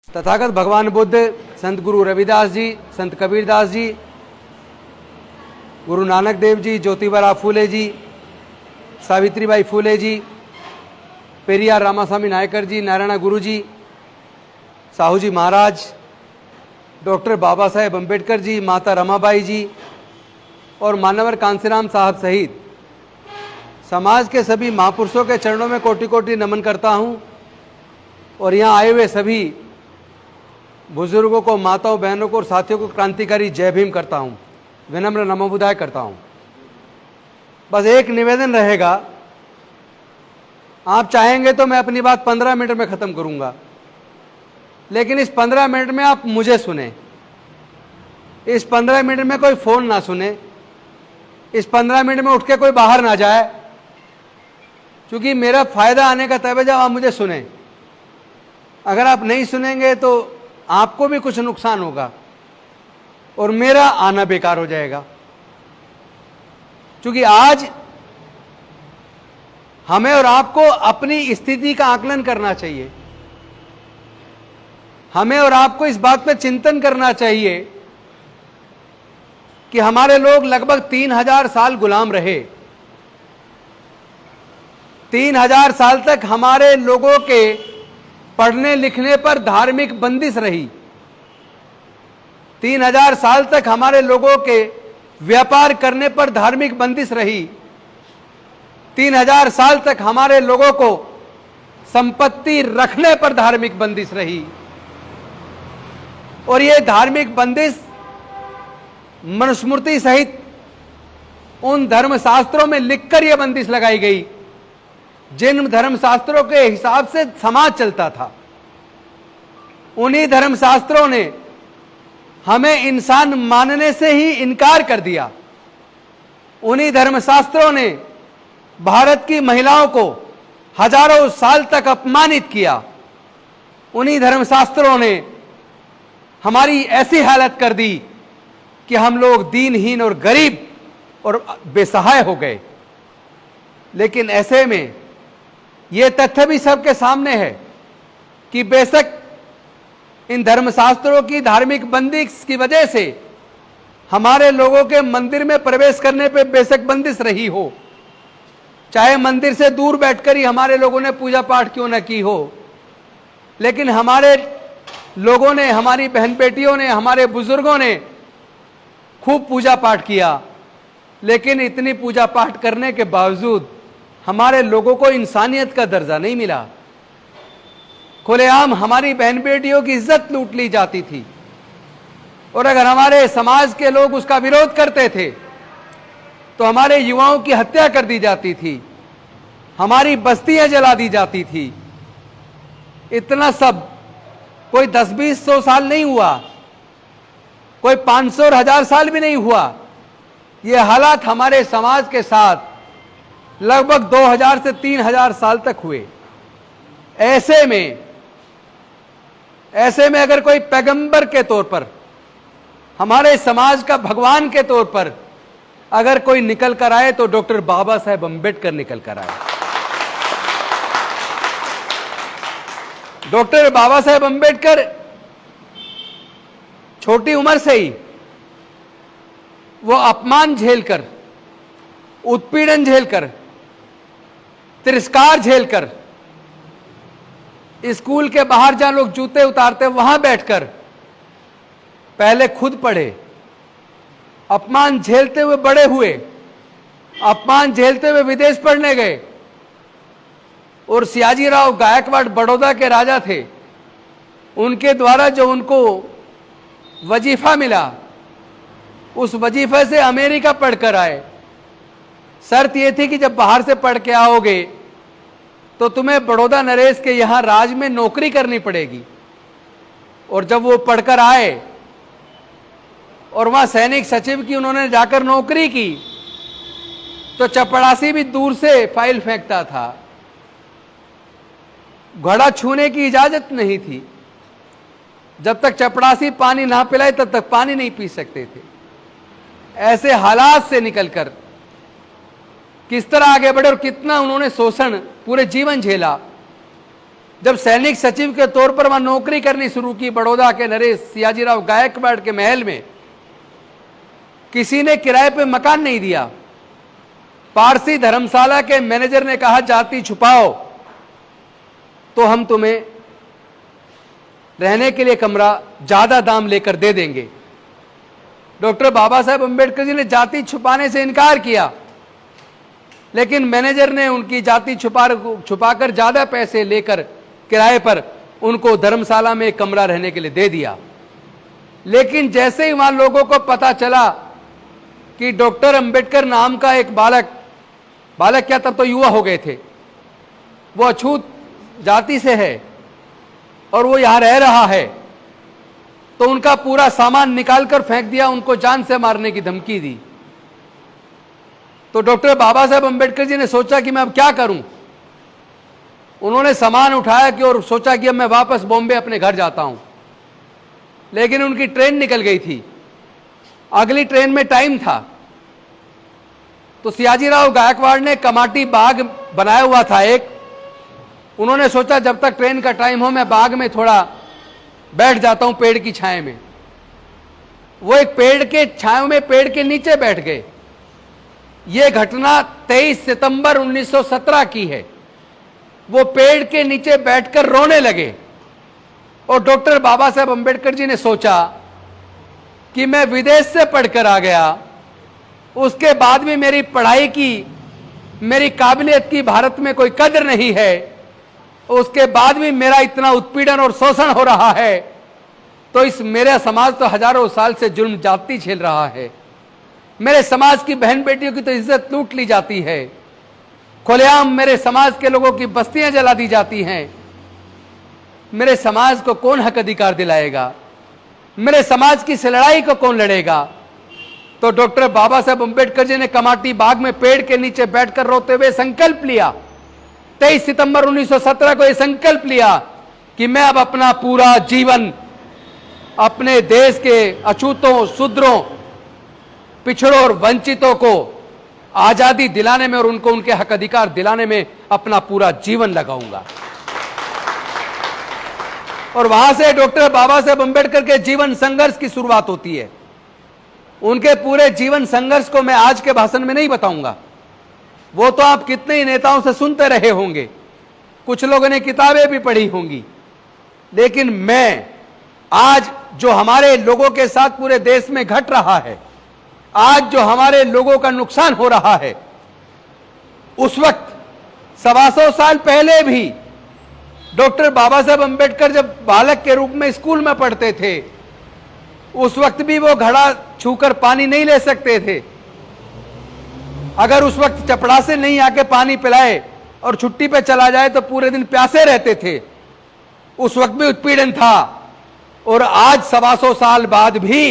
तथागत भगवान बुद्ध, संत गुरु रविदास जी, संत कबीरदास जी, गुरु नानक देव जी, ज्योतिबा फूले जी, सावित्रीबाई फूले जी, पेरियार रामास्वामी नायकर जी, नारायण गुरु जी, साहू जी महाराज, डॉक्टर बाबा साहेब अम्बेडकर जी, माता रमाबाई जी और मानवर कांसीराम साहब सहित समाज के सभी महापुरुषों के चरणों में कोटि कोटि नमन करता हूं और यहाँ आए हुए सभी बुजुर्गों को, माताओं, बहनों को और साथियों को क्रांतिकारी जय भीम करता हूं, विनम्र नमो बुद्धाय करता हूं। बस एक निवेदन रहेगा, आप चाहेंगे तो मैं अपनी बात 15 मिनट में खत्म करूंगा, लेकिन इस 15 मिनट में आप मुझे सुने। इस 15 मिनट में कोई फोन ना सुने, इस 15 मिनट में उठ के कोई बाहर ना जाए, क्योंकि मेरा फायदा आने का तब है जब आप मुझे सुने। अगर आप नहीं सुनेंगे तो आपको भी कुछ नुकसान होगा और मेरा आना बेकार हो जाएगा। क्योंकि आज हमें और आपको अपनी स्थिति का आकलन करना चाहिए। हमें और आपको इस बात पर चिंतन करना चाहिए कि हमारे लोग लगभग 3000 साल गुलाम रहे। 3000 साल तक हमारे लोगों के पढ़ने लिखने पर धार्मिक बंदिश रही। 3000 साल तक हमारे लोगों के व्यापार करने पर धार्मिक बंदिश रही। 3000 साल तक हमारे लोगों को संपत्ति रखने पर धार्मिक बंदिश रही। और यह धार्मिक बंदिश मनुस्मृति सहित उन धर्मशास्त्रों में लिखकर यह बंदिश लगाई गई जिन धर्मशास्त्रों के हिसाब से समाज चलता था। उन्हीं धर्मशास्त्रों ने हमें इंसान मानने से ही इनकार कर दिया। उन्हीं धर्मशास्त्रों ने भारत की महिलाओं को हजारों साल तक अपमानित किया। उन्हीं धर्मशास्त्रों ने हमारी ऐसी हालत कर दी कि हम लोग दीनहीन और गरीब और बेसहाय हो गए। लेकिन ऐसे में यह तथ्य भी सबके सामने है कि बेशक इन धर्मशास्त्रों की धार्मिक बंदिश की वजह से हमारे लोगों के मंदिर में प्रवेश करने पे बेशक बंदिश रही हो, चाहे मंदिर से दूर बैठकर ही हमारे लोगों ने पूजा पाठ क्यों न की हो, लेकिन हमारे लोगों ने, हमारी बहन बेटियों ने, हमारे बुजुर्गों ने खूब पूजा पाठ किया। लेकिन इतनी पूजा पाठ करने के बावजूद हमारे लोगों को इंसानियत का दर्जा नहीं मिला। खुलेआम हमारी बहन बेटियों की इज्जत लूट ली जाती थी और अगर हमारे समाज के लोग उसका विरोध करते थे तो हमारे युवाओं की हत्या कर दी जाती थी, हमारी बस्तियां जला दी जाती थी। इतना सब कोई 10-20-100 साल नहीं हुआ, कोई 500 और 1000 साल भी नहीं हुआ। ये हालात हमारे समाज के साथ लगभग 2000 से 3000 साल तक हुए। ऐसे में अगर कोई पैगंबर के तौर पर, हमारे समाज का भगवान के तौर पर अगर कोई निकल कर आए तो डॉक्टर बाबा साहेब अम्बेडकर निकल कर आए। डॉक्टर बाबा साहेब अम्बेडकर छोटी उम्र से ही वो अपमान झेलकर, उत्पीड़न झेलकर, तिरस्कार झेलकर, स्कूल के बाहर जहां लोग जूते उतारते वहां बैठकर पहले खुद पढ़े, अपमान झेलते हुए बड़े हुए, अपमान झेलते हुए विदेश पढ़ने गए। और सियाजीराव गायकवाड़ बड़ौदा के राजा थे, उनके द्वारा जो उनको वजीफा मिला, उस वजीफे से अमेरिका पढ़कर आए। शर्त यह थी कि जब बाहर से पढ़ के आओगे तो तुम्हें बड़ौदा नरेश के यहां राज में नौकरी करनी पड़ेगी। और जब वो पढ़कर आए और वहां सैनिक सचिव की उन्होंने जाकर नौकरी की तो चपड़ासी भी दूर से फाइल फेंकता था। घड़ा छूने की इजाजत नहीं थी। जब तक चपड़ासी पानी ना पिलाए तब तक पानी नहीं पी सकते थे। ऐसे हालात से निकलकर किस तरह आगे बढ़े और कितना उन्होंने शोषण पूरे जीवन झेला। जब सैनिक सचिव के तौर पर वहां नौकरी करनी शुरू की बड़ौदा के नरेश सियाजीराव गायकवाड़ के महल में, किसी ने किराए पे मकान नहीं दिया। पारसी धर्मशाला के मैनेजर ने कहा जाति छुपाओ तो हम तुम्हें रहने के लिए कमरा ज्यादा दाम लेकर दे देंगे। डॉक्टर बाबा साहेब अंबेडकर जी ने जाति छुपाने से इनकार किया, लेकिन मैनेजर ने उनकी जाति छुपाकर ज्यादा पैसे लेकर किराए पर उनको धर्मशाला में कमरा रहने के लिए दे दिया। लेकिन जैसे ही वहां लोगों को पता चला कि डॉक्टर अंबेडकर नाम का एक बालक क्या, तब तो युवा हो गए थे, वो अछूत जाति से है और वो यहां रह रहा है, तो उनका पूरा सामान निकालकर फेंक दिया, उनको जान से मारने की धमकी दी। तो डॉक्टर बाबा साहेब अंबेडकर जी ने सोचा कि मैं अब क्या करूं। उन्होंने सामान उठाया कि और सोचा कि अब मैं वापस बॉम्बे अपने घर जाता हूं, लेकिन उनकी ट्रेन निकल गई थी, अगली ट्रेन में टाइम था। तो सियाजीराव गायकवाड़ ने कमाटी बाग बनाया हुआ था एक, उन्होंने सोचा जब तक ट्रेन का टाइम हो मैं बाग में थोड़ा बैठ जाता हूं पेड़ की छाया में। वो एक पेड़ के छाया में पेड़ के नीचे बैठ गए। यह घटना 23 सितंबर 1917 की है। वो पेड़ के नीचे बैठकर रोने लगे और डॉक्टर बाबा साहेब अंबेडकर जी ने सोचा कि मैं विदेश से पढ़कर आ गया, उसके बाद भी मेरी पढ़ाई की, मेरी काबिलियत की भारत में कोई कदर नहीं है, उसके बाद भी मेरा इतना उत्पीड़न और शोषण हो रहा है, तो इस मेरा समाज तो हजारों साल से जुल्म जाति झेल रहा है। मेरे समाज की बहन बेटियों की तो इज्जत लूट ली जाती है, खुलेआम मेरे समाज के लोगों की बस्तियां जला दी जाती हैं। मेरे समाज को कौन हक अधिकार दिलाएगा? मेरे समाज की इस लड़ाई को कौन लड़ेगा? तो डॉक्टर बाबा साहेब अंबेडकर जी ने कमाटी बाग में पेड़ के नीचे बैठकर रोते हुए संकल्प लिया, 23 सितंबर 1917 को यह संकल्प लिया कि मैं अब अपना पूरा जीवन अपने देश के अछूतों, शूद्रों, पिछड़ों और वंचितों को आजादी दिलाने में और उनको उनके हक अधिकार दिलाने में अपना पूरा जीवन लगाऊंगा। और वहां से डॉक्टर बाबा साहेब अंबेडकर के जीवन संघर्ष की शुरुआत होती है। उनके पूरे जीवन संघर्ष को मैं आज के भाषण में नहीं बताऊंगा, वो तो आप कितने ही नेताओं से सुनते रहे होंगे, कुछ लोगों ने किताबें भी पढ़ी होंगी, लेकिन मैं आज जो हमारे लोगों के साथ पूरे देश में घट रहा है, आज जो हमारे लोगों का नुकसान हो रहा है, उस वक्त 125 साल पहले भी डॉक्टर बाबा साहेब अंबेडकर जब बालक के रूप में स्कूल में पढ़ते थे, उस वक्त भी वो घड़ा छूकर पानी नहीं ले सकते थे। अगर उस वक्त चपड़ा से नहीं आके पानी पिलाए और छुट्टी पे चला जाए तो पूरे दिन प्यासे रहते थे। उस वक्त भी उत्पीड़न था। और आज 125 साल बाद भी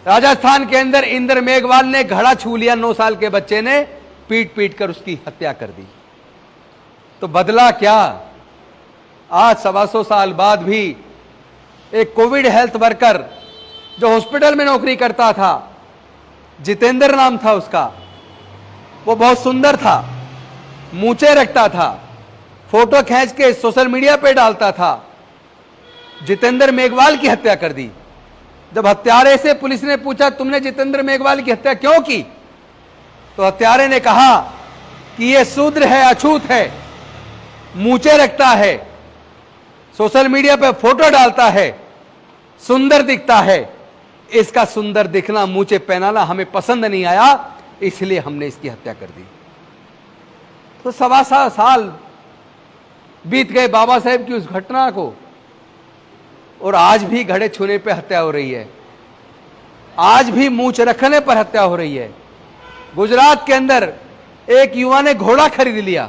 राजस्थान के अंदर इंद्र मेघवाल ने घड़ा छू लिया, 9 साल के बच्चे ने पीट पीट कर उसकी हत्या कर दी। तो बदला क्या? आज 125 साल बाद भी एक कोविड हेल्थ वर्कर जो हॉस्पिटल में नौकरी करता था, जितेंद्र नाम था उसका, वो बहुत सुंदर था, मूंछें रखता था, फोटो खींच के सोशल मीडिया पे डालता था। जितेंद्र मेघवाल की हत्या कर दी। जब हत्यारे से पुलिस ने पूछा तुमने जितेंद्र मेघवाल की हत्या क्यों की, तो हत्यारे ने कहा कि ये शूद्र है, अछूत है, मूंछें रखता है, सोशल मीडिया पे फोटो डालता है, सुंदर दिखता है, इसका सुंदर दिखना, मूंछें पहनाना हमें पसंद नहीं आया, इसलिए हमने इसकी हत्या कर दी। तो 125 साल बीत गए बाबा साहेब की उस घटना को, और आज भी घड़े छूने पे हत्या हो रही है, आज भी मूंछ रखने पर हत्या हो रही है। गुजरात के अंदर एक युवा ने घोड़ा खरीद लिया,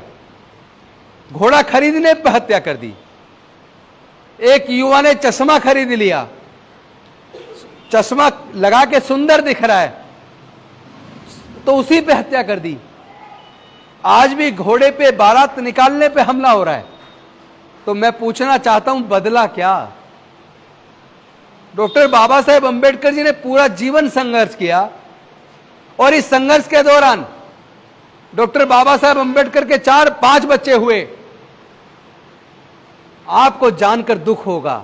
घोड़ा खरीदने पर हत्या कर दी। एक युवा ने चश्मा खरीद लिया, चश्मा लगा के सुंदर दिख रहा है तो उसी पे हत्या कर दी। आज भी घोड़े पे बारात निकालने पे हमला हो रहा है। तो मैं पूछना चाहता हूं, बदला क्या? डॉक्टर बाबा साहेब अंबेडकर जी ने पूरा जीवन संघर्ष किया, और इस संघर्ष के दौरान डॉक्टर बाबा साहेब अंबेडकर के 4-5 बच्चे हुए। आपको जानकर दुख होगा,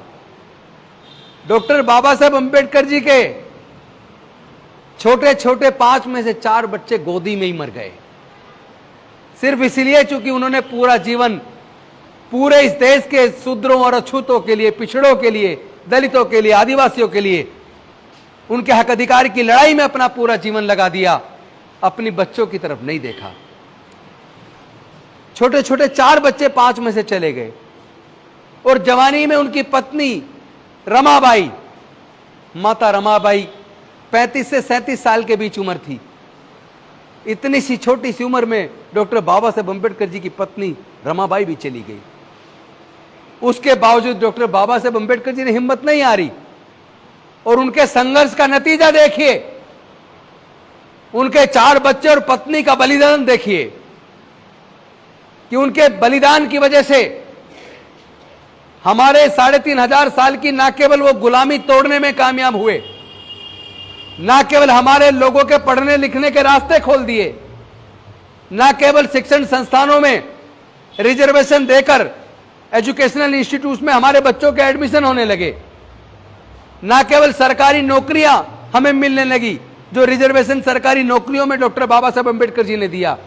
डॉक्टर बाबा साहब अंबेडकर जी के छोटे छोटे 5 में से 4 बच्चे गोदी में ही मर गए, सिर्फ इसलिए चूंकि उन्होंने पूरा जीवन पूरे इस देश के शूद्रों और अछूतों के लिए, पिछड़ों के लिए, दलितों के लिए, आदिवासियों के लिए, उनके हक अधिकार की लड़ाई में अपना पूरा जीवन लगा दिया, अपनी बच्चों की तरफ नहीं देखा। छोटे छोटे 4 बच्चे 5 में से चले गए, और जवानी में उनकी पत्नी रमाबाई, माता रमाबाई 35 से 37 साल के बीच उम्र थी। इतनी सी छोटी सी उम्र में डॉक्टर बाबा साहब अंबेडकर जी की पत्नी रमाबाई भी चली गई। उसके बावजूद डॉक्टर बाबा साहब अंबेडकर जी ने हिम्मत नहीं हारी, और उनके संघर्ष का नतीजा देखिए, उनके 4 बच्चे और पत्नी का बलिदान देखिए, कि उनके बलिदान की वजह से हमारे 3,500 साल की ना केवल वो गुलामी तोड़ने में कामयाब हुए, ना केवल हमारे लोगों के पढ़ने लिखने के रास्ते खोल दिए, ना केवल शिक्षण संस्थानों में रिजर्वेशन देकर एजुकेशनल इंस्टीट्यूट में हमारे बच्चों के एडमिशन होने लगे, ना केवल सरकारी नौकरियां हमें मिलने लगी, जो रिजर्वेशन सरकारी नौकरियों में डॉक्टर बाबा साहब अंबेडकर जी ने दिया,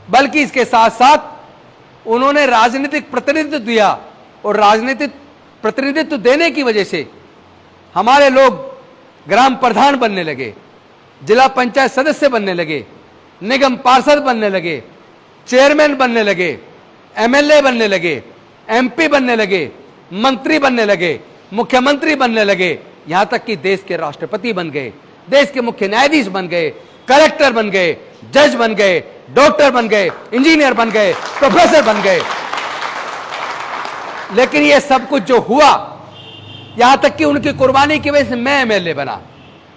बल्कि इसके साथ साथ उन्होंने राजनीतिक प्रतिनिधित्व दिया, और राजनीतिक प्रतिनिधित्व देने की वजह से हमारे लोग ग्राम प्रधान बनने लगे, जिला पंचायत सदस्य बनने लगे, निगम पार्षद बनने लगे, चेयरमैन बनने लगे, एमएलए बनने लगे, एमपी बनने लगे, मंत्री बनने लगे, मुख्यमंत्री बनने लगे, यहां तक कि देश के राष्ट्रपति बन गए, देश के मुख्य न्यायाधीश बन गए, कलेक्टर बन गए, जज बन गए, डॉक्टर बन गए, इंजीनियर बन गए, प्रोफेसर बन गए। लेकिन ये सब कुछ जो हुआ, यहां तक कि उनकी कुर्बानी की वजह से मैं एमएलए बना,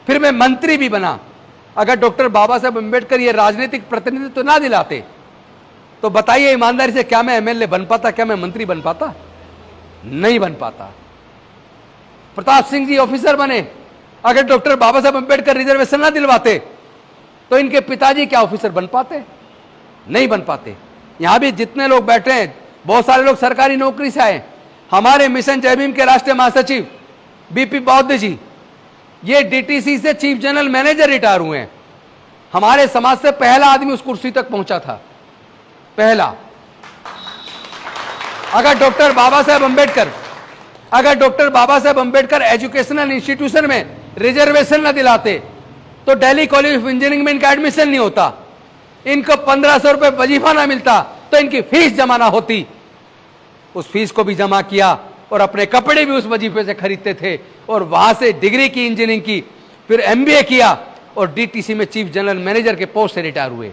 फिर मैं मंत्री भी बना। अगर डॉक्टर बाबा साहब अंबेडकर ये राजनीतिक प्रतिनिधित्व तो ना दिलाते, तो बताइए ईमानदारी से, क्या मैं एमएलए बन पाता, क्या मैं मंत्री बन पाता? नहीं बन पाता। प्रताप सिंह जी ऑफिसर बने, अगर डॉक्टर बाबा साहब अंबेडकर रिजर्वेशन ना दिलवाते, तो इनके पिताजी क्या ऑफिसर बन पाते? नहीं बन पाते। यहां भी जितने लोग बैठे हैं, बहुत सारे लोग सरकारी नौकरी से आए। हमारे मिशन जय भीम के राष्ट्रीय महासचिव बीपी बौद्ध जी, ये डीटीसी से चीफ जनरल मैनेजर रिटायर हुए हैं। हमारे समाज से पहला आदमी उस कुर्सी तक पहुंचा था, पहला। अगर डॉक्टर बाबा साहब अंबेडकर एजुकेशनल इंस्टीट्यूशन में रिजर्वेशन न दिलाते, तो दिल्ली कॉलेज ऑफ इंजीनियरिंग में इनका एडमिशन नहीं होता, इनको 1500 रुपए वजीफा ना मिलता, तो इनकी फीस जमा ना होती। उस फीस को भी जमा किया, और अपने कपड़े भी उस वजीफे से खरीदते थे, और वहां से डिग्री की, इंजीनियरिंग की, फिर एमबीए किया, और डीटीसी में चीफ जनरल मैनेजर के पोस्ट से रिटायर हुए।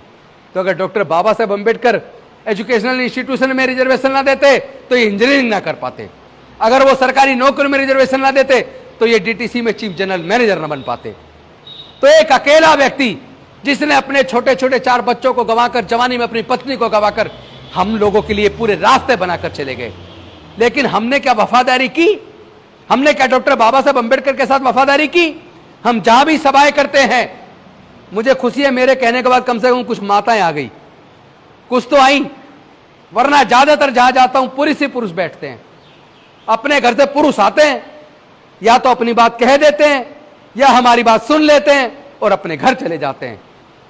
तो अगर डॉक्टर बाबा साहब अंबेडकर एजुकेशनल इंस्टीट्यूशन में रिजर्वेशन ना देते, तो ये इंजीनियरिंग ना कर पाते। अगर वो सरकारी नौकरी में रिजर्वेशन ना देते, तो ये डीटीसी में चीफ जनरल मैनेजर ना बन पाते। तो एक अकेला व्यक्ति, जिसने अपने छोटे छोटे 4 बच्चों को गंवाकर, जवानी में अपनी पत्नी को गंवाकर, हम लोगों के लिए पूरे रास्ते बनाकर चले गए। लेकिन हमने क्या वफादारी की? हमने क्या डॉक्टर बाबा साहब अंबेडकर के साथ वफादारी की? हम जहां भी सभाएं करते हैं, मुझे खुशी है मेरे कहने के बाद कम से कम कुछ माताएं आ गई, कुछ तो आई, वरना ज्यादातर जहां जाता हूं पुरुष ही पुरुष बैठते हैं। अपने घर से पुरुष आते हैं, या तो अपनी बात कह देते हैं, या हमारी बात सुन लेते हैं और अपने घर चले जाते हैं।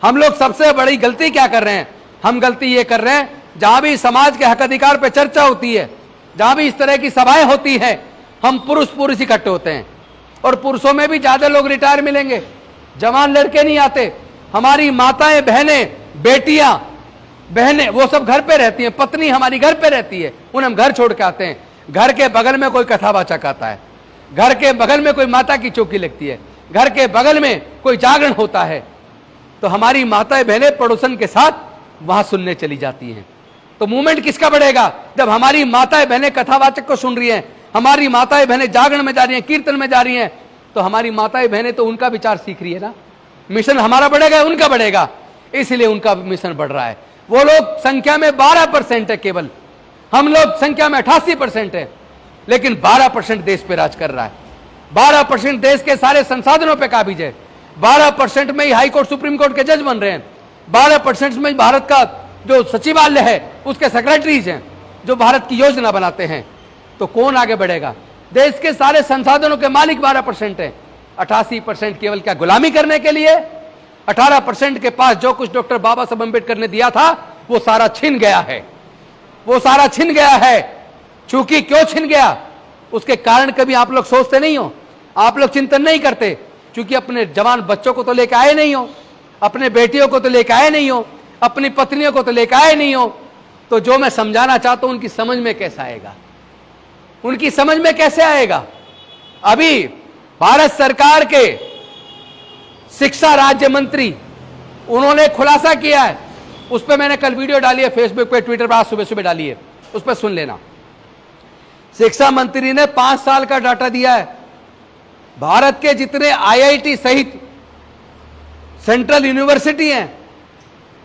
हम लोग सबसे बड़ी गलती क्या कर रहे हैं? हम गलती ये कर रहे हैं, जहां भी समाज के हक अधिकार पर चर्चा होती है, जहां भी इस तरह की सभाएं होती हैं, हम पुरुष इकट्ठे होते हैं, और पुरुषों में भी ज्यादा लोग रिटायर मिलेंगे, जवान लड़के नहीं आते। हमारी माताएं, बहनें, बेटियां, बहनें, वो सब घर पे रहती हैं, पत्नी हमारी घर पे रहती है, उन्हें हम घर छोड़ के आते हैं। घर के बगल में कोई कथावाचक आता है, घर के बगल में कोई माता की चौकी लगती है, घर के बगल में कोई जागरण होता है, तो हमारी माताएं बहनें पड़ोसन के साथ वहां सुनने चली जाती हैं। तो मूवमेंट किसका बढ़ेगा? जब हमारी माताएं बहनें कथावाचक को सुन रही हैं, हमारी माताएं बहनें जागरण में जा रही हैं, कीर्तन में जा रही हैं, तो हमारी माताएं बहनें तो उनका विचार सीख रही है ना। मिशन हमारा बढ़ेगा, उनका बढ़ेगा, इसलिए उनका मिशन बढ़ रहा है। वो लोग संख्या में 12% है केवल, हम लोग संख्या में 88% है, लेकिन 12% देश पे राज कर रहा है। 12% देश के सारे संसाधनों पे काबिज है। 12% में ही हाई कोर्ट, सुप्रीम कोर्ट के जज बन रहे हैं। 12% में भारत का जो सचिवालय है उसके सेक्रेटरीज हैं, जो भारत की योजना बनाते हैं। तो कौन आगे बढ़ेगा? देश के सारे संसाधनों के मालिक 12% है, 88% केवल क्या गुलामी करने के लिए? 18% के पास जो कुछ डॉक्टर बाबा साहब अम्बेडकर ने दिया था वो सारा छिन गया है, वो सारा छिन गया है। चूंकि क्यों छिन गया उसके कारण कभी आप लोग सोचते नहीं हो, आप लोग चिंतन नहीं करते। क्योंकि अपने जवान बच्चों को तो लेकर आए नहीं हो, अपने बेटियों को तो लेकर आए नहीं हो, अपनी पत्नियों को तो लेकर आए नहीं हो। तो जो मैं समझाना चाहता हूं उनकी समझ में कैसे आएगा? उनकी समझ में कैसे आएगा? अभी भारत सरकार के शिक्षा राज्य मंत्री उन्होंने खुलासा किया है, उस पर मैंने कल वीडियो डाली है फेसबुक पे, ट्विटर पर, आज सुबह सुबह डाली है, उस पर सुन लेना। शिक्षा मंत्री ने 5 साल का डाटा दिया है। भारत के जितने आईआईटी सहित सेंट्रल यूनिवर्सिटी हैं,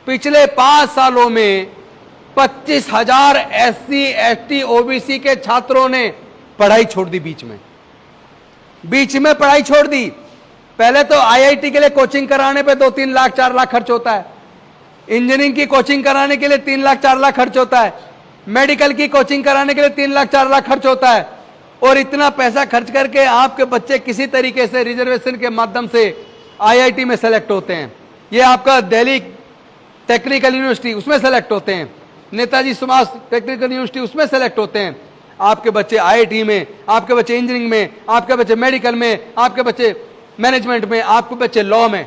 पिछले 5 सालों में 25,000 SC ST OBC के छात्रों ने पढ़ाई छोड़ दी। बीच में पढ़ाई छोड़ दी। पहले तो आईआईटी के लिए कोचिंग कराने पे 2-3 लाख 4 लाख खर्च होता है, इंजीनियरिंग की कोचिंग कराने के लिए 3 लाख 4 लाख खर्च होता है, मेडिकल की कोचिंग कराने के लिए 3 लाख 4 लाख खर्च होता है। और इतना पैसा खर्च करके आपके बच्चे किसी तरीके से रिजर्वेशन के माध्यम से आईआईटी में सेलेक्ट होते हैं। ये आपका दिल्ली टेक्निकल यूनिवर्सिटी उसमें सेलेक्ट होते हैं, नेताजी सुभाष टेक्निकल यूनिवर्सिटी उसमें सेलेक्ट होते हैं। आपके बच्चे आईआईटी में, आपके बच्चे इंजीनियरिंग में, आपके बच्चे मेडिकल में, आपके बच्चे मैनेजमेंट में, आपके बच्चे लॉ में।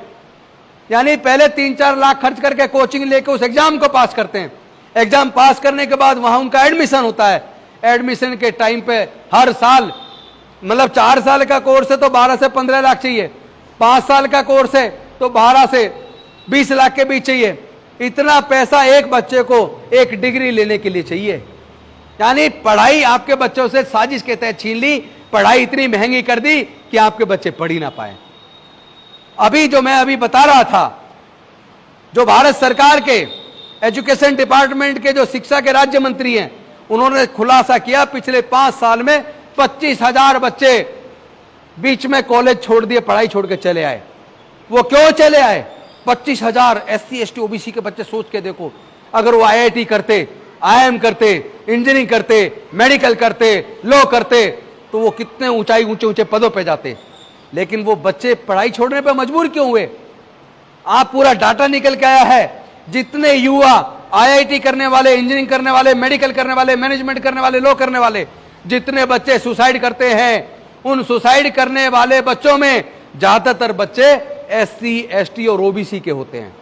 यानी पहले 3-4 लाख खर्च करके कोचिंग लेके उस एग्जाम को पास करते हैं। एग्जाम पास करने के बाद वहां उनका एडमिशन होता है। एडमिशन के टाइम पे हर साल, मतलब 4 साल का कोर्स है तो 12 से 15 लाख चाहिए, 5 साल का कोर्स है तो 12 से 20 लाख के बीच चाहिए। इतना पैसा एक बच्चे को एक डिग्री लेने के लिए चाहिए। यानी पढ़ाई आपके बच्चों से साजिश के तहत छीन ली, पढ़ाई इतनी महंगी कर दी कि आपके बच्चे पढ़ ही ना पाए। अभी जो मैं अभी बता रहा था, जो भारत सरकार के एजुकेशन डिपार्टमेंट के जो शिक्षा के राज्य मंत्री हैं, उन्होंने खुलासा किया पिछले 5 साल में 25,000 बच्चे बीच में कॉलेज छोड़ दिए, पढ़ाई छोड़ के चले आए। वो क्यों चले आए? 25,000 SC ST OBC के बच्चे। सोच के देखो, अगर वो IIT करते, IIM करते, इंजीनियरिंग करते, मेडिकल करते, लॉ करते, तो वो कितने ऊंचे पदों पे जाते। लेकिन वो बच्चे पढ़ाई छोड़ने पे मजबूर क्यों हुए? आप पूरा डाटा निकल के आया है। जितने युवा IIT करने वाले, इंजीनियरिंग करने वाले, मेडिकल करने वाले, मैनेजमेंट करने वाले, लॉ करने वाले, जितने बच्चे सुसाइड करते हैं, उन सुसाइड करने वाले बच्चों में ज्यादातर बच्चे SC ST और OBC के होते हैं।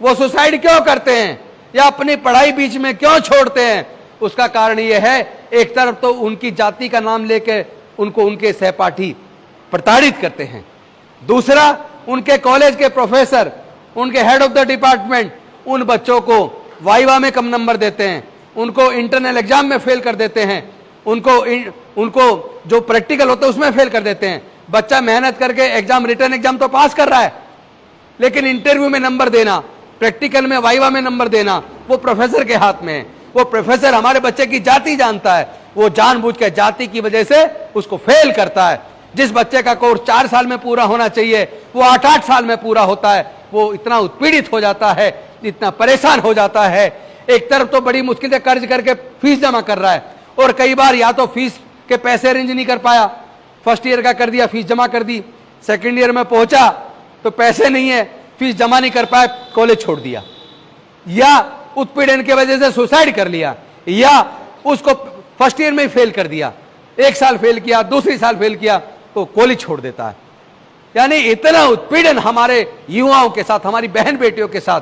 वो सुसाइड क्यों करते हैं या अपनी पढ़ाई बीच में क्यों छोड़ते हैं? उसका कारण यह है, एक तरफ तो उनकी जाति का नाम लेके उनको उनके सहपाठी प्रताड़ित करते हैं, दूसरा उनके कॉलेज के प्रोफेसर, उनके हेड ऑफ द डिपार्टमेंट उन बच्चों को वाइवा में कम नंबर देते हैं, उनको इंटरनल एग्जाम में फेल कर देते हैं, उनको जो प्रैक्टिकल होता है उसमें फेल कर देते हैं। बच्चा मेहनत करके एग्जाम, रिटर्न एग्जाम तो पास कर रहा है, लेकिन इंटरव्यू में नंबर देना, प्रैक्टिकल में, वाइवा में नंबर देना, वो प्रोफेसर के हाथ में है। वो प्रोफेसर हमारे बच्चे की जाति जानता है, वो जानबूझ के जाति की वजह से उसको फेल करता है। जिस बच्चे का कोर्स 4 साल में पूरा होना चाहिए वो 8-8 साल में पूरा होता है। वो इतना उत्पीड़ित हो जाता है, इतना परेशान हो जाता है। एक तरफ तो बड़ी मुश्किल से कर्ज करके फीस जमा कर रहा है, और कई बार या तो फीस के पैसे अरेंज नहीं कर पाया, फर्स्ट ईयर का कर दिया, फीस जमा कर दी, सेकेंड ईयर में पहुंचा तो पैसे नहीं है, फीस जमा नहीं कर पाया, कॉलेज छोड़ दिया, या उत्पीड़न की वजह से सुसाइड कर लिया, या उसको फर्स्ट ईयर में ही फेल कर दिया, 1 साल फेल किया, दूसरी साल फेल किया तो कॉलेज छोड़ देता है। यानी इतना उत्पीड़न हमारे युवाओं के साथ, हमारी बहन बेटियों के साथ,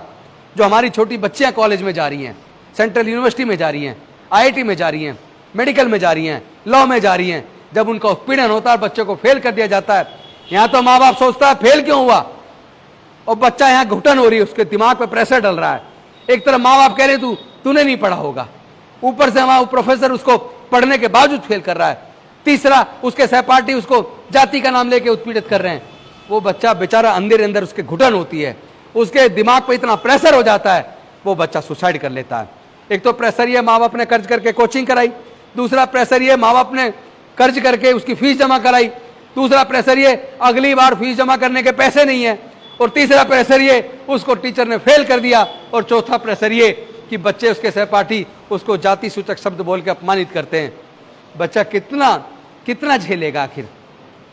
जो हमारी छोटी बच्चियां कॉलेज में जा रही हैं, सेंट्रल यूनिवर्सिटी में जा रही हैं, IIT में जा रही हैं, मेडिकल में जा रही हैं, लॉ में जा रही हैं, जब उनका उत्पीड़न होता है, बच्चों को फेल कर दिया जाता है। यहां तो माँ बाप सोचता है फेल क्यों हुआ, और बच्चा यहां घुटन हो रही है, उसके दिमाग पे प्रेशर डल रहा है। एक तरफ माँ बाप कह रहे तूने नहीं पढ़ा होगा, ऊपर से हमारा प्रोफेसर उसको पढ़ने के बावजूद फेल कर रहा है, तीसरा उसके सहपाठी उसको जाति का नाम लेके उत्पीड़ित कर रहे हैं। वो बच्चा बेचारा अंदर अंदर उसके घुटन होती है, उसके दिमाग पे इतना प्रेशर हो जाता है, वो बच्चा सुसाइड कर लेता है। एक तो प्रेशर ये माँ बाप ने कर्ज करके कोचिंग कराई, दूसरा प्रेशर ये माँ बाप ने कर्ज करके उसकी फीस जमा कराई, दूसरा प्रेशर ये अगली बार फीस जमा करने के पैसे नहीं है, और तीसरा प्रेशर ये उसको टीचर ने फेल कर दिया, और चौथा प्रेशर ये कि बच्चे उसके सहपाठी उसको जाति सूचक शब्द बोल के अपमानित करते हैं। बच्चा कितना कितना झेलेगा आखिर,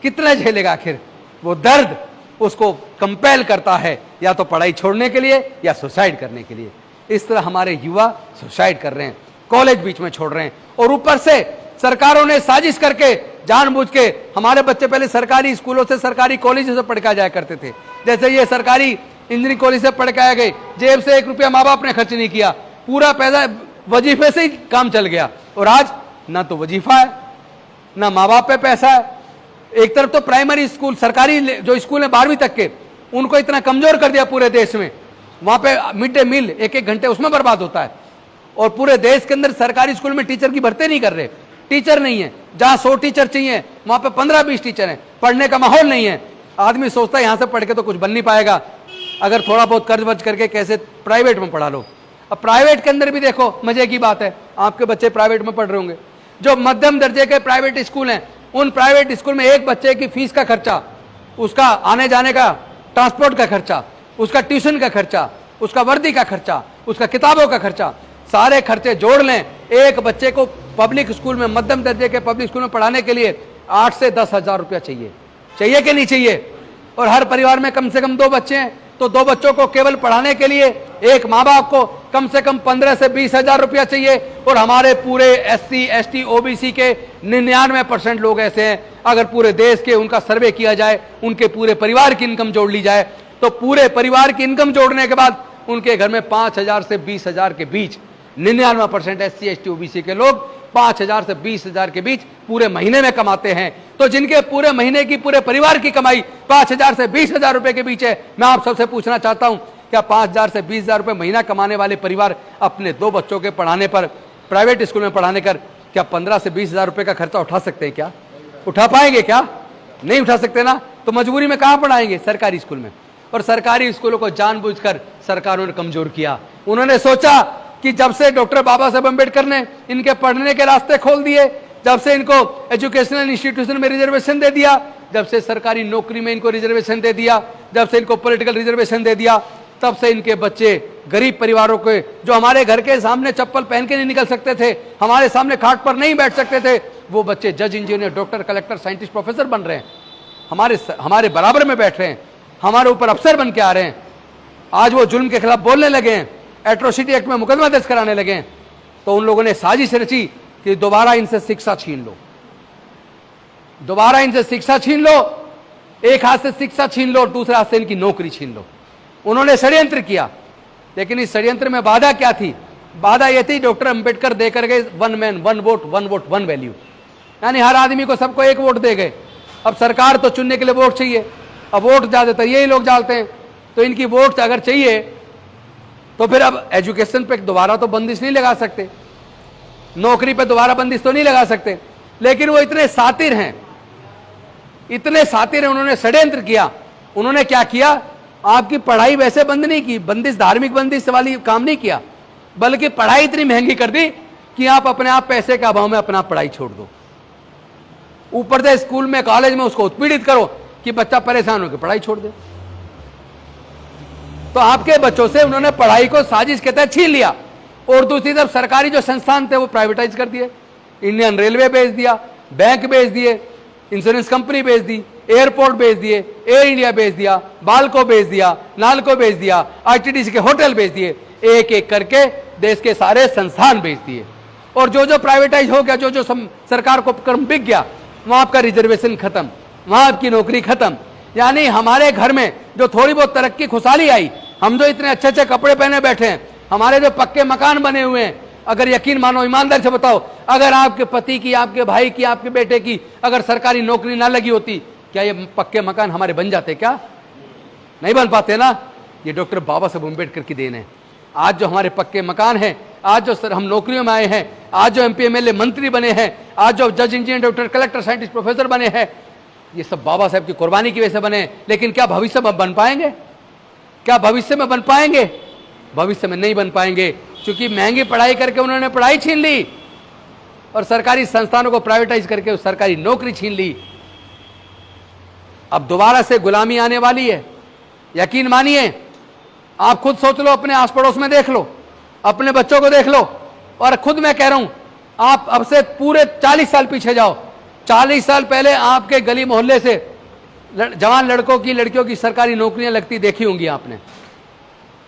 कितना झेलेगा आखिर। वो दर्द उसको कंपेल करता है या तो पढ़ाई छोड़ने के लिए या सुसाइड करने के लिए। इस तरह हमारे युवा सुसाइड कर रहे हैं, कॉलेज बीच में छोड़ रहे हैं। और ऊपर से सरकारों ने साजिश करके जानबूझ के, हमारे बच्चे पहले सरकारी स्कूलों से सरकारी कॉलेजों से पढ़ के जाया करते थे, जैसे ये सरकारी इंजीनियरिंग कॉलेज से पढ़ के आ गए, जेब से 1 रुपया माँ बाप ने खर्च नहीं किया, पूरा पैसा वजीफे से ही काम चल गया। और आज ना तो वजीफा है ना माँ बाप पे पैसा है। एक तरफ तो प्राइमरी स्कूल, सरकारी जो स्कूल है 12वीं तक के, उनको इतना कमजोर कर दिया पूरे देश में। वहां पे मिड डे मील 1-1 घंटे उसमें बर्बाद होता है। और पूरे देश के अंदर सरकारी स्कूल में टीचर की भर्ती नहीं कर रहे, टीचर नहीं है। जहां 100 टीचर चाहिए वहां पे 15-20 टीचर हैं, पढ़ने का माहौल नहीं है। आदमी सोचता है यहां से पढ़ के तो कुछ बन नहीं पाएगा, अगर थोड़ा बहुत कर्ज वर्ज करके कैसे प्राइवेट में पढ़ा लो। अब प्राइवेट के अंदर भी देखो, मजे की बात है, आपके बच्चे प्राइवेट में पढ़ रहे होंगे। जो मध्यम दर्जे के प्राइवेट स्कूल हैं, उन प्राइवेट स्कूल में एक बच्चे की फीस का खर्चा, उसका आने जाने का ट्रांसपोर्ट का खर्चा, उसका ट्यूशन का खर्चा, उसका वर्दी का खर्चा, उसका किताबों का खर्चा, सारे खर्चे जोड़ लें, एक बच्चे को पब्लिक स्कूल में, मध्यम दर्जे के पब्लिक स्कूल में पढ़ाने के लिए 8 से 10 हजार रुपया चाहिए। चाहिए कि नहीं चाहिए? और हर परिवार में कम से कम 2 बच्चे हैं, तो 2 बच्चों को केवल पढ़ाने के लिए एक माँ बाप को कम से कम 15 से 20 हजार रुपया चाहिए। और हमारे पूरे SC, ST, OBC के 99% लोग ऐसे हैं, अगर पूरे देश के उनका सर्वे किया जाए, उनके पूरे परिवार की इनकम जोड़ ली जाए, तो पूरे परिवार की इनकम जोड़ने के बाद उनके घर में 5,000 से 20,000 के बीच, 99% SC, ST, OBC के लोग 5,000 से 20,000 के बीच पूरे महीने में कमाते हैं। तो जिनके पूरे महीने की, पूरे परिवार की कमाई 5,000 से 20,000 रुपए के बीच है, मैं आप सबसे पूछना चाहता हूं, क्या 5,000 से 20,000 रुपए महीना कमाने वाले परिवार अपने 2 बच्चों के पढ़ाने पर, प्राइवेट स्कूल में पढ़ाने कर, क्या 15 से 20,000 रुपए का खर्चा उठा सकते हैं? क्या उठा पाएंगे? क्या नहीं उठा सकते ना। तो मजबूरी में कहां पढ़ाएंगे? सरकारी स्कूल में। और सरकारी स्कूलों को जानबूझकर सरकारों ने कमजोर किया। उन्होंने सोचा कि जब से डॉक्टर बाबा साहब अम्बेडकर ने इनके पढ़ने के रास्ते खोल दिए, जब से इनको एजुकेशनल इंस्टीट्यूशन में रिजर्वेशन दे दिया, जब से सरकारी नौकरी में इनको रिजर्वेशन दे दिया, जब से इनको पॉलिटिकल रिजर्वेशन दे दिया, तब से इनके बच्चे गरीब परिवारों के, जो हमारे घर के सामने चप्पल पहन के नहीं निकल सकते थे, हमारे सामने खाट पर नहीं बैठ सकते थे, वो बच्चे जज, engineer, doctor, collector, scientist, professor बन रहे हैं, हमारे बराबर में बैठ रहे हैं, हमारे ऊपर अफसर बन के आ रहे हैं। आज वो जुल्म के खिलाफ बोलने लगे हैं, एट्रोसिटी एक्ट में मुकदमा दर्ज कराने लगे हैं। तो उन लोगों ने साजिश रची कि दोबारा इनसे शिक्षा छीन लो, दोबारा इनसे शिक्षा छीन लो, एक हाथ से शिक्षा छीन लो और दूसरे हाथ से इनकी नौकरी छीन लो। उन्होंने षड्यंत्र किया, लेकिन इस षड्यंत्र में बाधा क्या थी? बाधा यह थी, डॉक्टर अंबेडकर देकर गए 1 मैन 1 वोट 1 वोट 1 वैल्यू, यानी हर आदमी को, सबको 1 वोट दे गए। अब सरकार तो चुनने के लिए वोट चाहिए, अब वोट ज्यादातर यही लोग डालते हैं, तो इनकी वोट अगर चाहिए तो फिर अब एजुकेशन पे दोबारा तो बंदिश नहीं लगा सकते, नौकरी पे दोबारा बंदिश तो नहीं लगा सकते। लेकिन वो इतने सातिर हैं, इतने सातिर हैं, उन्होंने षड्यंत्र किया। उन्होंने क्या किया? आपकी पढ़ाई वैसे बंद नहीं की, बंदिश, धार्मिक बंदिश वाली काम नहीं किया, बल्कि पढ़ाई इतनी महंगी कर दी कि आप अपने आप पैसे के अभाव में अपना पढ़ाई छोड़ दो। ऊपर से स्कूल में, कॉलेज में उसको उत्पीड़ित करो कि बच्चा परेशान होकर पढ़ाई छोड़ दे। तो आपके बच्चों से उन्होंने पढ़ाई को साजिश के तहत छीन लिया। और दूसरी तरफ सरकारी जो संस्थान थे वो प्राइवेटाइज कर दिए, इंडियन रेलवे बेच दिया, बैंक बेच दिए, इंश्योरेंस कंपनी बेच दी, एयरपोर्ट बेच दिए, एयर इंडिया बेच दिया, बाल्को बेच दिया, नाल्को बेच दिया, आईटीडीसी के होटल बेच दिए, एक एक करके देश के सारे संस्थान बेच दिए। और जो जो प्राइवेटाइज हो गया, जो जो सरकार को उपक्रम बिक गया, वहां आपका रिजर्वेशन खत्म, वहां आपकी नौकरी खत्म। यानी हमारे घर में जो थोड़ी बहुत तरक्की, खुशहाली आई, हम जो इतने अच्छे अच्छे कपड़े पहने बैठे हैं, हमारे जो पक्के मकान बने हुए हैं, अगर यकीन मानो, ईमानदार से बताओ, अगर आपके पति की, आपके भाई की, आपके बेटे की अगर सरकारी नौकरी ना लगी होती, क्या ये पक्के मकान हमारे बन जाते? क्या नहीं बन पाते ना। ये डॉक्टर बाबा साहब अम्बेडकर की देन है। आज जो हमारे पक्के मकान हैं, आज जो हम नौकरियों में आए हैं, आज जो MP MLA मंत्री बने हैं, आज जो जज, engineer, doctor, collector, scientist, professor बने हैं, ये सब बाबा साहब की कुर्बानी की वजह से बने। लेकिन क्या भविष्य में बन पाएंगे? क्या भविष्य में बन पाएंगे? भविष्य में नहीं बन पाएंगे, क्योंकि महंगी पढ़ाई करके उन्होंने पढ़ाई छीन ली और सरकारी संस्थानों को प्राइवेटाइज करके सरकारी नौकरी छीन ली। अब दोबारा से गुलामी आने वाली है, यकीन मानिए। आप खुद सोच लो, अपने आस पड़ोस में देख लो, अपने बच्चों को देख लो, और खुद मैं कह रहा हूं, आप अब से पूरे 40 साल पीछे जाओ, 40 साल पहले आपके गली मोहल्ले से जवान लड़कों की लड़कियों की सरकारी नौकरियां लगती देखी होंगी आपने।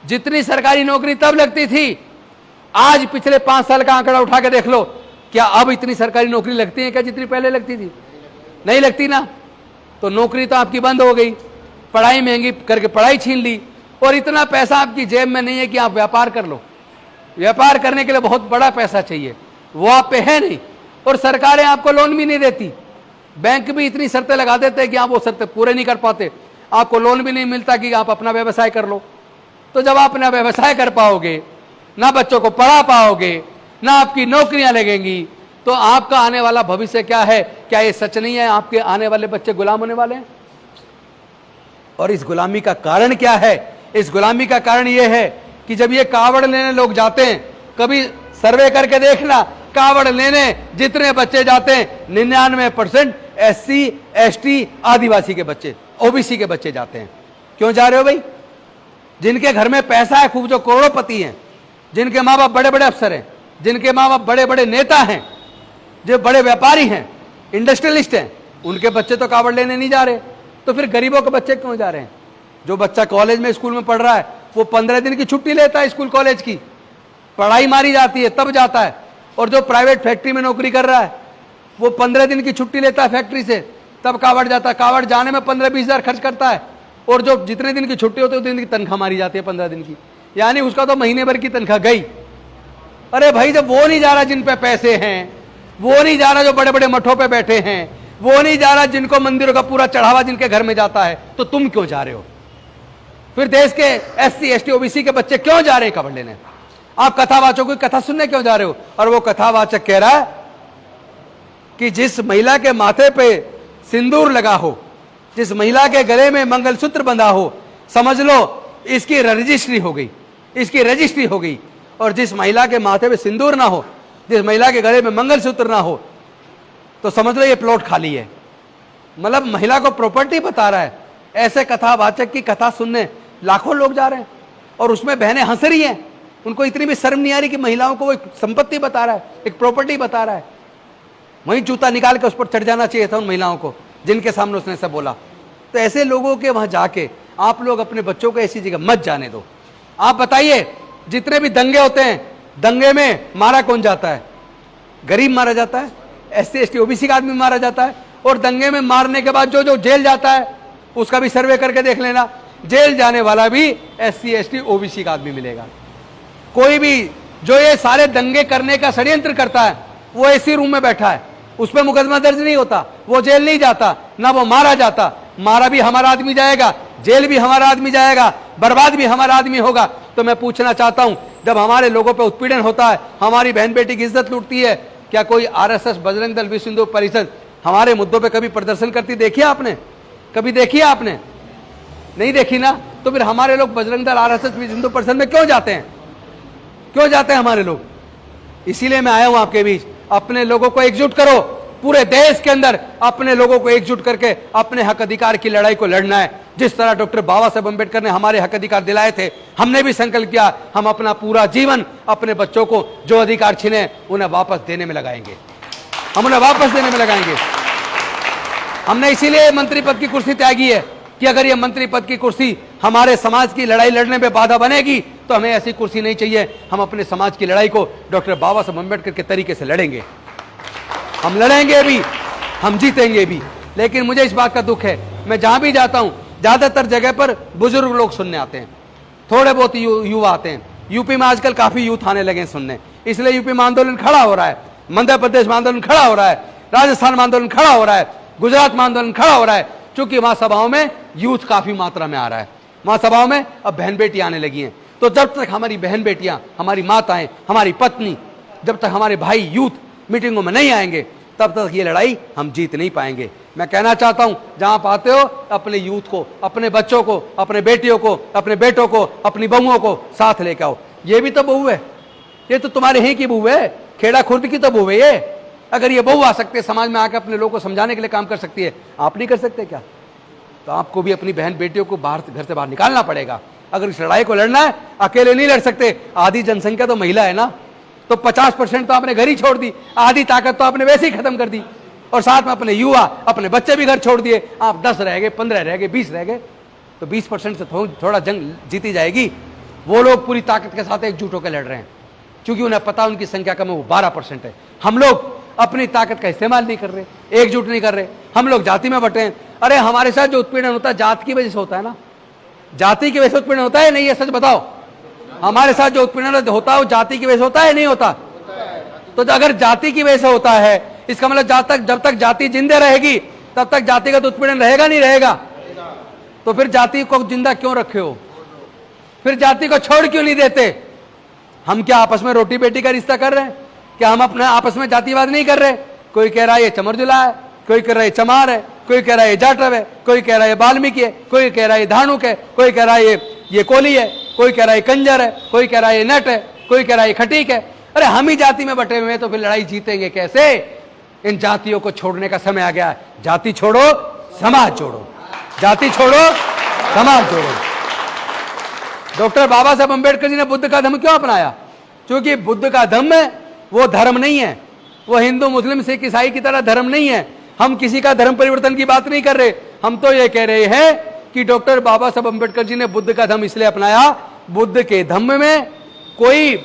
जितनी सरकारी नौकरी तब लगती थी, आज पिछले 5 साल का आंकड़ा उठा के देख लो, क्या अब इतनी सरकारी नौकरी लगती है क्या जितनी पहले लगती थी? नहीं लगती ना। तो नौकरी तो आपकी बंद हो गई, पढ़ाई महंगी करके पढ़ाई छीन ली, और इतना पैसा आपकी जेब में नहीं है कि आप व्यापार कर लो। व्यापार करने के लिए बहुत बड़ा पैसा चाहिए, वो आप पे है नहीं, और सरकारें आपको लोन भी नहीं देती। बैंक भी इतनी शर्तें लगा देते हैं कि आप वो शर्तें पूरे नहीं कर पाते, आपको लोन भी नहीं मिलता कि आप अपना व्यवसाय कर लो। तो जब आप अपना व्यवसाय कर पाओगे, ना बच्चों को पढ़ा पाओगे, ना आपकी नौकरियां लगेंगी, तो आपका आने वाला भविष्य क्या है? क्या ये सच नहीं है आपके आने वाले बच्चे गुलाम होने वाले हैं? और इस गुलामी का कारण क्या है? इस गुलामी का कारण यह है कि जब ये कावड़ लेने लोग जाते हैं, कभी सर्वे करके देखना, कावड़ लेने जितने बच्चे जाते हैं 99% SC ST आदिवासी के बच्चे, OBC के बच्चे जाते हैं। क्यों जा रहे हो भाई? जिनके घर में पैसा है खूब, जो करोड़पति हैं, जिनके माँ बाप बड़े बड़े अफसर हैं, जिनके माँ बाप बड़े बड़े नेता हैं, जो बड़े व्यापारी हैं, इंडस्ट्रियलिस्ट हैं, उनके बच्चे तो कावड़ लेने नहीं जा रहे। तो फिर गरीबों के बच्चे क्यों जा रहे हैं? जो बच्चा कॉलेज में स्कूल में पढ़ रहा है, वो 15 दिन की छुट्टी लेता है स्कूल कॉलेज की, पढ़ाई मारी जाती है तब जाता है। और जो प्राइवेट फैक्ट्री में नौकरी कर रहा है, वो 15 दिन की छुट्टी लेता है फैक्ट्री से, तब कावड़ जाता है। कावड़ जाने में 15-20 हज़ार खर्च करता है, और जो जितने दिन की छुट्टी होती है उतने दिन की तनख्वाह मारी जाती है 15 दिन की, यानी उसका तो महीने भर की तनख्वाह गई। अरे भाई, जब वो नहीं जा रहा जिन पे पैसे हैं, वो नहीं जा रहा जो बड़े बड़े मठों पे बैठे हैं, वो नहीं जा रहा जिनको मंदिरों का पूरा चढ़ावा जिनके घर में जाता है, तो तुम क्यों जा रहे हो? फिर देश के SC ST OBC के बच्चे क्यों जा रहे हैं कावड़ लेने? आप कथावाचकों की कथा सुनने क्यों जा रहे हो? और वो कथावाचक कह रहा है कि जिस महिला के माथे पे सिंदूर लगा हो, जिस महिला के गले में मंगलसूत्र बंधा हो, समझ लो इसकी रजिस्ट्री हो गई, इसकी रजिस्ट्री हो गई। और जिस महिला के माथे पे सिंदूर ना हो, जिस महिला के गले में मंगलसूत्र ना हो, तो समझ लो ये प्लॉट खाली है। मतलब महिला को प्रॉपर्टी बता रहा है। ऐसे कथावाचक की कथा सुनने लाखों लोग जा रहे हैं, और उसमें बहनें हंस रही हैं। उनको इतनी भी शर्म नहीं आ रही कि महिलाओं को वो एक संपत्ति बता रहा है, एक प्रॉपर्टी बता रहा है। वहीं जूता निकाल के उस पर चढ़ जाना चाहिए था उन महिलाओं को जिनके सामने उसने सब बोला। तो ऐसे लोगों के वहां जाके आप लोग अपने बच्चों को ऐसी जगह मत जाने दो। आप बताइए, जितने भी दंगे होते हैं, दंगे में मारा कौन जाता है? गरीब मारा जाता है, SC ST OBC का आदमी मारा जाता है। और दंगे में मारने के बाद जो जो जेल जाता है, उसका भी सर्वे करके देख लेना, जेल जाने वाला भी SC ST OBC का आदमी मिलेगा। कोई भी जो ये सारे दंगे करने का षड्यंत्र करता है, वो ऐसी रूम में बैठा है, उस पर मुकदमा दर्ज नहीं होता, वो जेल नहीं जाता, ना वो मारा जाता। मारा भी हमारा आदमी जाएगा, जेल भी हमारा आदमी जाएगा, बर्बाद भी हमारा आदमी होगा। तो मैं पूछना चाहता हूं, जब हमारे लोगों पे उत्पीड़न होता है, हमारी बहन बेटी की इज्जत लूटती है, क्या कोई RSS, बजरंग दल, विश्व हिंदू परिषद हमारे मुद्दों पे कभी प्रदर्शन करती देखी आपने? कभी देखी आपने? नहीं देखी ना। तो फिर हमारे लोग बजरंग दल, RSS, विश्व हिंदू परिषद में क्यों जाते हैं? क्यों जाते हैं हमारे लोग? इसीलिए मैं आया हूं आपके बीच। अपने लोगों को एकजुट करो, पूरे देश के अंदर अपने लोगों को एकजुट करके अपने हक अधिकार की लड़ाई को लड़ना है। जिस तरह डॉक्टर बाबा साहब अम्बेडकर ने हमारे हक अधिकार दिलाए थे, हमने भी संकल्प किया हम अपना पूरा जीवन अपने बच्चों को जो अधिकार छिने उन्हें वापस देने में लगाएंगे, हम उन्हें वापस देने में लगाएंगे। हमने इसीलिए मंत्री पद की कुर्सी त्यागी है कि अगर ये मंत्री पद की कुर्सी हमारे समाज की लड़ाई लड़ने में बाधा बनेगी तो हमें ऐसी कुर्सी नहीं चाहिए। हम अपने समाज की लड़ाई को डॉक्टर बाबा साहब अम्बेडकर के तरीके से लड़ेंगे, हम लड़ेंगे भी, हम जीतेंगे भी। लेकिन मुझे इस बात का दुख है, मैं जहां भी जाता हूं ज्यादातर जगह पर बुजुर्ग लोग सुनने आते हैं, थोड़े बहुत युवा आते हैं। यूपी में आजकल काफी यूथ आने लगे हैं सुनने, इसलिए यूपी में आंदोलन खड़ा हो रहा है, मध्य प्रदेश में आंदोलन खड़ा हो रहा है, राजस्थान में आंदोलन खड़ा हो रहा है, गुजरात में आंदोलन खड़ा हो रहा है, क्योंकि वहां सभाओं में यूथ काफी मात्रा में आ रहा है। वहां सभाओं में अब बहन बेटियां आने लगी हैं। तो जब तक हमारी बहन बेटियां, हमारी माताएं, हमारी पत्नी, जब तक हमारे भाई यूथ मीटिंगों में नहीं आएंगे, तब तक ये लड़ाई हम जीत नहीं पाएंगे। मैं कहना चाहता हूं, जहां आप आते हो अपने यूथ को, अपने बच्चों को, अपने बेटियों को, अपने बेटों को, अपनी बहुओं को साथ लेकर आओ। ये भी तो बहू है, ये तो तुम्हारे ही की बहू है, खेड़ा खुर्द की तो बहू है ये। अगर ये बहू आ सकते समाज में आकर अपने लोगों को समझाने के लिए काम कर सकती है, आप नहीं कर सकते क्या? तो आपको भी अपनी बहन बेटियों को बाहर, घर से बाहर निकालना पड़ेगा। अगर इस लड़ाई को लड़ना है, अकेले नहीं लड़ सकते। आधी जनसंख्या तो महिला है ना, तो 50% तो आपने घर ही छोड़ दी, आधी ताकत तो आपने वैसे ही खत्म कर दी, और साथ में अपने युवा, अपने बच्चे भी घर छोड़ दिए। आप 10 रह गए, 15 रह गए, 20 रह गए, तो 20% से थोड़ा जंग जीती जाएगी। वो लोग पूरी ताकत के साथ एकजुट होकर लड़ रहे हैं, क्योंकि उन्हें पता उनकी संख्या कम है, वो 12% है। हम लोग अपनी ताकत का इस्तेमाल नहीं कर रहे, एकजुट नहीं कर रहे, हम लोग जाति में बटे हैं। अरे हमारे साथ जो उत्पीड़न होता है जाति की वजह से होता है ना, जाति की वजह से उत्पीड़न होता है नहीं, ये सच बताओ। हमारे साथ जो उत्पीड़न होता है वो जाति की वजह से होता है नहीं होता? तो अगर जाति की वजह से होता है, इसका मतलब जब तक जाति जिंदा रहेगी तब तक जातिगत उत्पीड़न रहेगा नहीं रहेगा? तो फिर जाति को जिंदा क्यों रखे हो? फिर जाति को छोड़ क्यों नहीं देते? हम क्या आपस में रोटी बेटी का रिश्ता कर रहे हैं? क्या हम अपने आपस में जातिवाद नहीं कर रहे? कोई कह रहा है ये चमरजुला है, कोई कह रहा है चमार है, कोई कह रहा है जाटव है, कोई कह रहा है वाल्मीकि है, कोई कह रहा है धानुक है, कोई कह रहा है ये कोली है, कोई कह रहा है कंजर है, कोई कह रहा है नट है, कोई कह रहा है खटीक है। अरे हम ही जाति में बटे हुए हैं, तो फिर लड़ाई जीतेंगे कैसे? इन जातियों को छोड़ने का समय आ गया है। जाति छोड़ो, समाज जोड़ो, जाति छोड़ो, समाज जोड़ो। डॉक्टर बाबा साहब अंबेडकर जी ने बुद्ध का धम्म क्यों अपनाया? क्योंकि बुद्ध का धम्म वो धर्म नहीं है, वो हिंदू मुस्लिम सिख ईसाई की तरह धर्म नहीं है। हम किसी का धर्म परिवर्तन की बात नहीं कर रहे, हम तो ये कह रहे हैं कि डॉक्टर बाबा साहब अंबेडकर जी ने बुद्ध का धम्म इसलिए अपनाया, बुद्ध के धम्म में कोई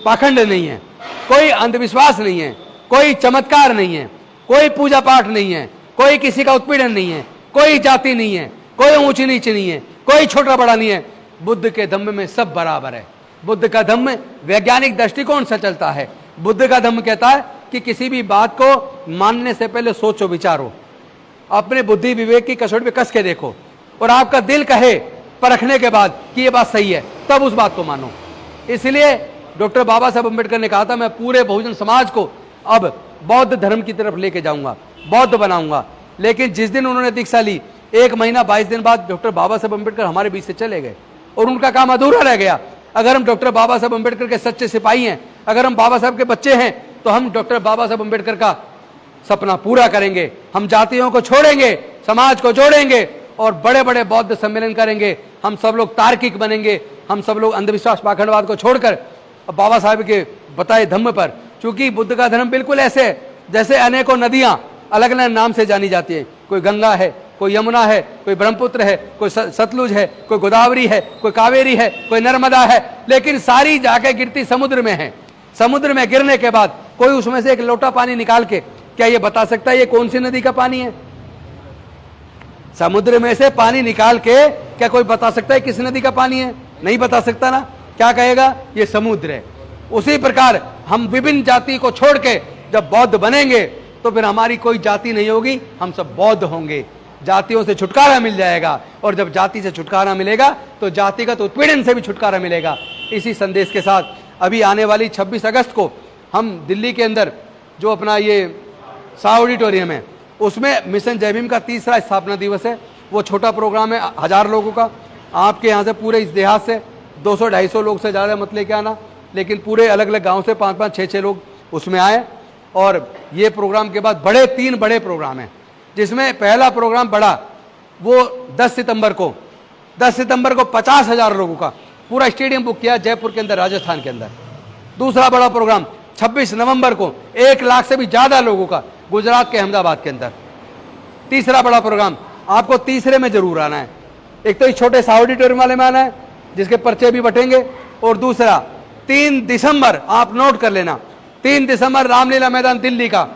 पाखंड नहीं है, कोई अंधविश्वास नहीं है, कोई चमत्कार नहीं है, कोई पूजा पाठ नहीं है, कोई किसी का उत्पीड़न नहीं है, कोई जाति नहीं है, कोई ऊंची नीच नहीं है, कोई छोटा बड़ा नहीं है। बुद्ध के धम्म में सब बराबर है। बुद्ध का धम्म वैज्ञानिक दृष्टिकोण से चलता है। बुद्ध का धम्म कहता है कि किसी भी बात को मानने से पहले सोचो, विचारो, अपने बुद्धि विवेक की कसौटी पे कस के देखो, और आपका दिल कहे परखने के बाद कि ये बात सही है, तब उस बात को मानो। इसलिए डॉक्टर बाबा साहब अम्बेडकर ने कहा था, मैं पूरे बहुजन समाज को अब बौद्ध धर्म की तरफ लेके जाऊंगा, बौद्ध बनाऊंगा। लेकिन जिस दिन उन्होंने दीक्षा ली, 1 महीना 22 दिन बाद डॉक्टर बाबा साहब अम्बेडकर हमारे बीच से चले गए और उनका काम अधूरा रह गया। अगर हम डॉक्टर बाबा साहब अम्बेडकर के सच्चे सिपाही हैं, अगर हम बाबा साहब के बच्चे हैं, तो हम डॉक्टर बाबा साहब अम्बेडकर का सपना पूरा करेंगे। हम जातियों को छोड़ेंगे, समाज को जोड़ेंगे और बड़े बड़े बौद्ध सम्मेलन करेंगे। हम सब लोग तार्किक बनेंगे, हम सब लोग अंधविश्वास पाखंडवाद को छोड़कर बाबा साहब के बताए धम्म पर, क्योंकि बुद्ध का धर्म बिल्कुल ऐसे है जैसे अनेकों नदियां अलग अलग नाम से जानी जाती है। कोई गंगा है, कोई यमुना है, कोई ब्रह्मपुत्र है, कोई सतलुज है, कोई गोदावरी है, कोई कावेरी है, कोई नर्मदा है, लेकिन सारी जाके गिरती समुद्र में है। समुद्र में गिरने के बाद कोई उसमें से एक लोटा पानी निकाल के क्या ये बता सकता है ये कौन सी नदी का पानी है? समुद्र में से पानी निकाल के क्या कोई बता सकता है किस नदी का पानी है? नहीं बता सकता ना। क्या कहेगा? ये समुद्र है। उसी प्रकार हम विभिन्न जाति को छोड़ के जब बौद्ध बनेंगे तो फिर हमारी कोई जाति नहीं होगी, हम सब बौद्ध होंगे। जातियों से छुटकारा मिल जाएगा, और जब जाति से छुटकारा मिलेगा तो जातिगत उत्पीड़न से भी छुटकारा मिलेगा। इसी संदेश के साथ अभी आने वाली 26 अगस्त को हम दिल्ली के अंदर जो अपना ये शाह ऑडिटोरियम है, उसमें मिशन जय भीम का 3रा स्थापना दिवस है। वो छोटा प्रोग्राम है 1000 लोगों का। आपके यहाँ से पूरे इस देहात से 200-250 लोग से ज़्यादा मत लेके आना, लेकिन पूरे अलग अलग गांव से 5-5, 6-6 लोग उसमें आए। और ये प्रोग्राम के बाद 3 बड़े प्रोग्राम हैं, जिसमें पहला प्रोग्राम बड़ा वो 10 सितंबर को 50,000 लोगों का पूरा स्टेडियम बुक किया जयपुर के अंदर, राजस्थान के अंदर। दूसरा बड़ा प्रोग्राम 26 नवंबर को 1 लाख से भी ज़्यादा लोगों का गुजरात के अहमदाबाद के अंदर। तीसरा बड़ा प्रोग्राम आपको तीसरे में जरूर आना है। एक तो इस छोटे सा ऑडिटोरियम वाले में आना है जिसके पर्चे भी बटेंगे, और दूसरा 3 दिसंबर आप नोट कर लेना, 3 दिसंबर रामलीला मैदान दिल्ली का,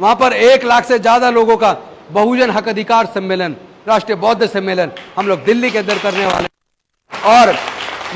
वहां पर 1 लाख से ज्यादा लोगों का बहुजन हक अधिकार सम्मेलन, राष्ट्रीय बौद्ध सम्मेलन हम लोग दिल्ली के अंदर करने वाले। और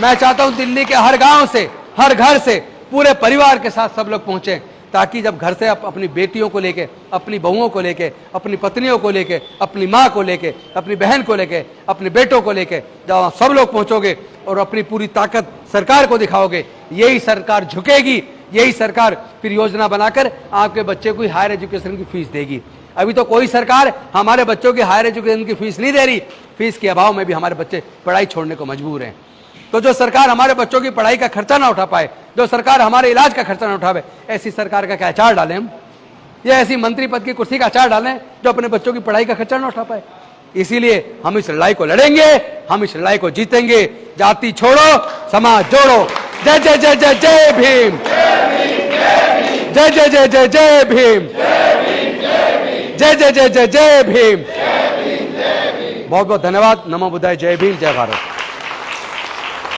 मैं चाहता हूं दिल्ली के हर गांव से, हर घर से, पूरे परिवार के साथ सब लोग पहुंचे, ताकि जब घर से आप अपनी बेटियों को लेके, अपनी बहुओं को लेके, अपनी पत्नियों को लेके, अपनी माँ को लेके, अपनी बहन को लेके, अपने बेटों को लेके जब सब लोग पहुंचोगे और अपनी पूरी ताकत सरकार को दिखाओगे, यही सरकार झुकेगी, यही सरकार फिर योजना बनाकर आपके बच्चे को हायर एजुकेशन की फीस देगी। अभी तो कोई सरकार हमारे बच्चों की हायर एजुकेशन की फीस नहीं दे रही, फीस के अभाव में भी हमारे बच्चे पढ़ाई छोड़ने को मजबूर हैं। तो जो सरकार हमारे बच्चों की पढ़ाई का खर्चा ना उठा पाए, जो सरकार हमारे इलाज का खर्चा ना उठावे, ऐसी सरकार का क्या अचार डालें हम? या ऐसी मंत्री पद की कुर्सी का अचार डालें जो अपने बच्चों की पढ़ाई का खर्चा ना उठा पाए? इसीलिए हम इस लड़ाई को लड़ेंगे, हम इस लड़ाई को जीतेंगे। जाति छोड़ो, समाज जोड़ो। जय जय जय जय जय भीम। जय जय जय जय जय भीम, जय जय जय जय जय भीम। बहुत बहुत धन्यवाद। नमो बुद्धाय। जय भीम, जय भारत।